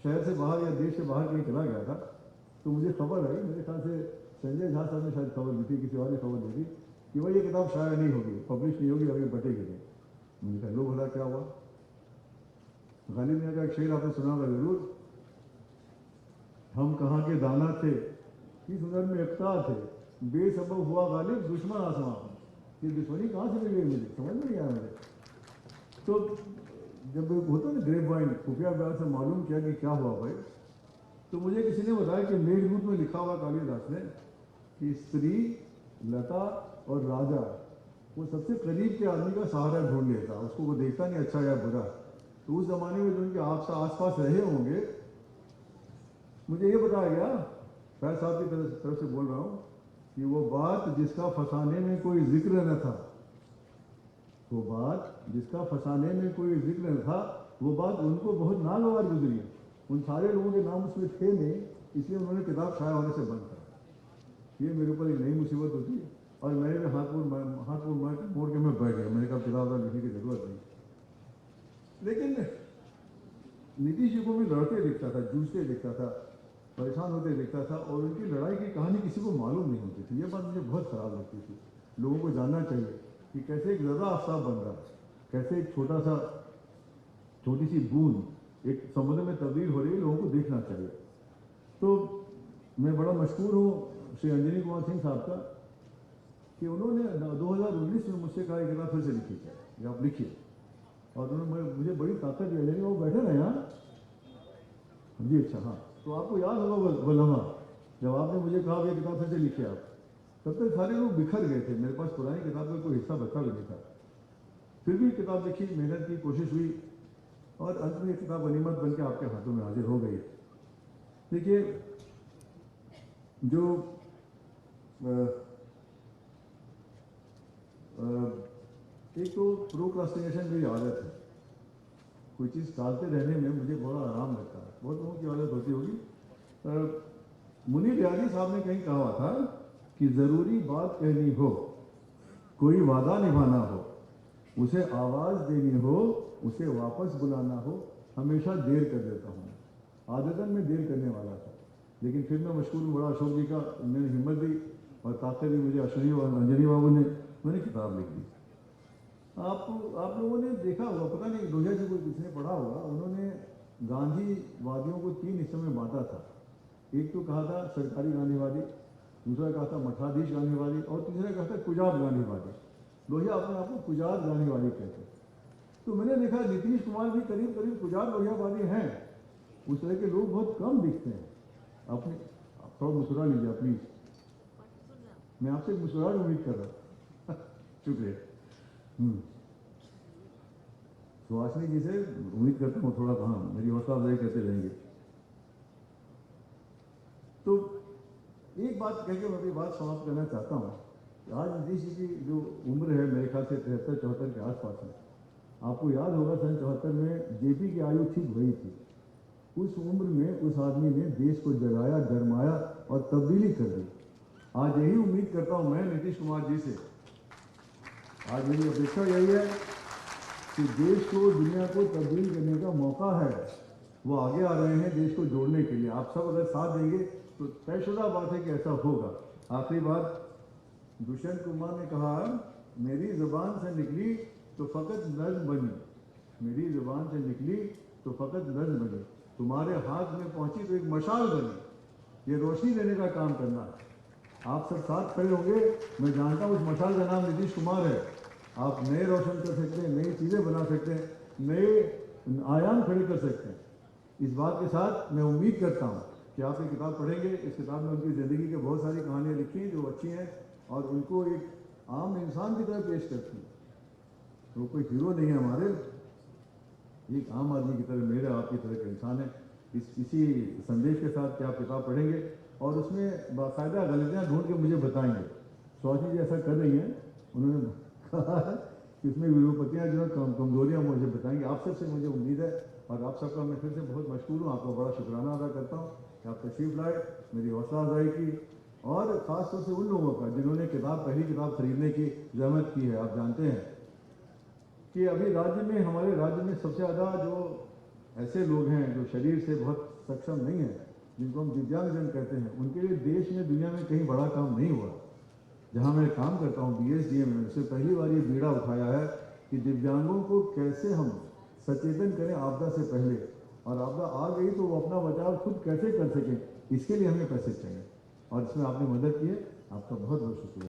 शहर से बाहर या देश से बाहर कहीं चला गया था, तो मुझे खबर आई, मेरे ख्याल से संजय झा साहब ने शायद खबर दी थी, किसी और ने खबर दी थी कि भाई ये किताब शायद नहीं होगी, पब्लिश नहीं होगी, अभी बटेगी नहीं। मैंने कहा लो भला क्या हुआ। गालिब मियां का एक शेर आपने सुना होगा जरूर, हम कहाँ के दाना थे, किस हुनर में इफ्ता थे, बेसबब हुआ गालिब दुश्मन आसमां। ये दुश्मनी कहाँ से मिल गई मुझे, समझ में नहीं आया मुझे। तो जब होता ना ग्रेप वाइन, खुफिया ब्याज से मालूम किया कि क्या हुआ भाई, तो मुझे किसी ने बताया कि मेघदूत में लिखा हुआ कालिदास ने कि स्त्री, लता और राजा वो सबसे करीब के आदमी का सहारा ढूंढ लेता, उसको वो देखता नहीं अच्छा या बुरा। तो उस जमाने में जो उनके आस पास रहे होंगे, मुझे ये बताया गया, फैज साहब की तरफ से बोल रहा हूँ, कि वो बात जिसका फसाने में कोई जिक्र न था, वो बात जिसका फसाने में कोई जिक्र न था, वो बात उनको बहुत नागवार गुजरी। उन सारे लोगों के नाम उसमें थे नहीं, इसलिए उन्होंने किताब शाया होने से बंद करा। ये मेरे ऊपर एक नई मुसीबत होती है, और मैंने भी हाथ मोड़ के मैं बैठ गया। मैंने कहा किताब लिखने की जरूरत नहीं। लेकिन नीतीश जी को भी लड़ते दिखता था, जूझते दिखता था, परेशान होते दिखता था, और उनकी लड़ाई की कहानी किसी को मालूम नहीं होती थी। ये बात मुझे बहुत खराब लगती थी। लोगों को जानना चाहिए कि कैसे एक ज़रा आफ्ताब बन रहा है, कैसे एक छोटी सी बूंद एक समुद्र में तब्दील हो रही है, लोगों को देखना चाहिए। तो मैं बड़ा मशहूर हूँ श्री अंजनी कुमार सिंह साहब का, कि उन्होंने 2019 में मुझसे कहा किताब फिर से लिखी है, आप लिखिए। और उन्होंने मुझे बड़ी ताकत दी, लेकिन वो बैठे ना यहाँ जी, अच्छा हाँ, तो आपको याद होगा वो लम्हा जब आपने मुझे कहा कि किताब फिर से लिखिए आप, तब तक सारे लोग बिखर गए थे, मेरे पास पुरानी किताब का कोई हिस्सा बचा भी नहीं था। फिर भी किताब लिखी, मेहनत की, कोशिश हुई, और अंत में किताब गनीमत बन के आपके हाथों में हाजिर हो गई। देखिए, जो एक तो प्रोक्रास्टिनेशन मेरी आदत है, कोई चीज़ टालते रहने में मुझे बड़ा आराम लगता है, बहुत लोगों की आदत होती होगी। मुनीर रियाजी साहब ने कहीं कहा था कि ज़रूरी बात कहनी हो, कोई वादा निभाना हो, उसे आवाज़ देनी हो, उसे वापस बुलाना हो, हमेशा देर कर देता हूँ। आदतन में देर करने वाला था, लेकिन फिर मैं मशहूर बड़ा अशोक जी का, मैंने हिम्मत दी और ताकत दी मुझे अश्विनी और अंजनी बाबू ने, मैंने किताब लिख दी। आप लोगों ने देखा होगा, पता नहीं लोहिया जी को किसने पढ़ा होगा, उन्होंने गांधीवादियों को 3 हिस्सों में बांटा था। एक तो कहा था सरकारी गांधीवादी, दूसरा कहा था मठाधीश गांधीवादी, और तीसरा कहा था कुजात गांधीवादी। लोहिया अपने आप को कुजात गांधीवादी कहते। तो मैंने देखा नीतीश कुमार भी करीब करीब कुजात लोहियावादी हैं। उस तरह के लोग बहुत कम दिखते हैं। अपने थोड़ा मुस्कुरा लीजिए प्लीज, मैं आपसे मुस्कुराहट उम्मीद कर रहा हूँ। शुक्रिया। सुहासिनी जी से उम्मीद करता हूँ थोड़ा, हाँ मेरी हौसला अफजाई करते रहेंगे। तो एक बात कह के मैं अपनी बात समाप्त करना चाहता हूँ। आज नीतीश जी की जो उम्र है मेरे ख्याल से 73-74 के आसपास है। आपको याद होगा सन 74 में जेपी की आयु ठीक वही थी। उस उम्र में उस आदमी ने देश को जगाया, गरमाया और तब्दीली कर दी। आज यही उम्मीद करता हूँ मैं नीतीश कुमार जी से, आज मेरी अपेक्षा यही है कि देश को, दुनिया को तब्दील करने का मौका है। वो आगे आ रहे हैं देश को जोड़ने के लिए। आप सब अगर साथ देंगे तो तयशुदा बात है कि ऐसा होगा। आखिरी बात, दुष्यंत कुमार ने कहा, मेरी जुबान से निकली तो फकत नज्म बनी, मेरी जुबान से निकली तो फकत नज्म बनी, तुम्हारे हाथ में पहुंची तो एक मशाल बनी। ये रोशनी देने का काम करना है। आप सब साथ खड़े होंगे, मैं जानता हूँ उस मशाल का नाम नीतीश कुमार है। आप नए रोशन कर सकते हैं, नई चीज़ें बना सकते हैं, नए आयाम खड़े कर सकते हैं। इस बात के साथ मैं उम्मीद करता हूँ कि आप ये किताब पढ़ेंगे। इस किताब में उनकी ज़िंदगी की बहुत सारी कहानियाँ लिखी हैं जो अच्छी हैं और उनको एक आम इंसान की तरह पेश करती हैं। वो कोई हीरो नहीं है हमारे, एक आम आदमी की तरह, मेरे आपकी तरह का इंसान है। इसी संदेश के साथ कि आप किताब पढ़ेंगे और उसमें बाकायदा गलतियाँ ढूंढ के मुझे बताएंगे। स्वाति जी ऐसा कर रही हैं, उन्होंने कहा कि इसमें विरूपतियाँ जो कमजोरियाँ मुझे बताएंगे। आप सबसे मुझे उम्मीद है और आप सबका मैं फिर से बहुत मशहूर हूँ, आपका बड़ा शुक्राना अदा करता हूँ कि आप तशरीफ़ लाए, मेरी हौसला अफजाई की, और ख़ासतौर से उन लोगों का जिन्होंने पहली किताब खरीदने की जहमत की है। आप जानते हैं कि अभी हमारे राज्य में सबसे ज़्यादा जो ऐसे लोग हैं जो शरीर से बहुत सक्षम नहीं है, जिनको हम दिव्यांगजन कहते हैं, उनके लिए देश में दुनिया में कहीं बड़ा काम नहीं हुआ। जहाँ मैं काम करता हूँ BSDA में, उससे पहली बार ये बीड़ा उठाया है कि दिव्यांगों को कैसे हम सचेतन करें आपदा से पहले, और आपदा आ गई तो वो अपना बचाव खुद कैसे कर सकें, इसके लिए हमें पैसे चाहिए। और इसमें आपने मदद की है, आपका बहुत बहुत शुक्रिया।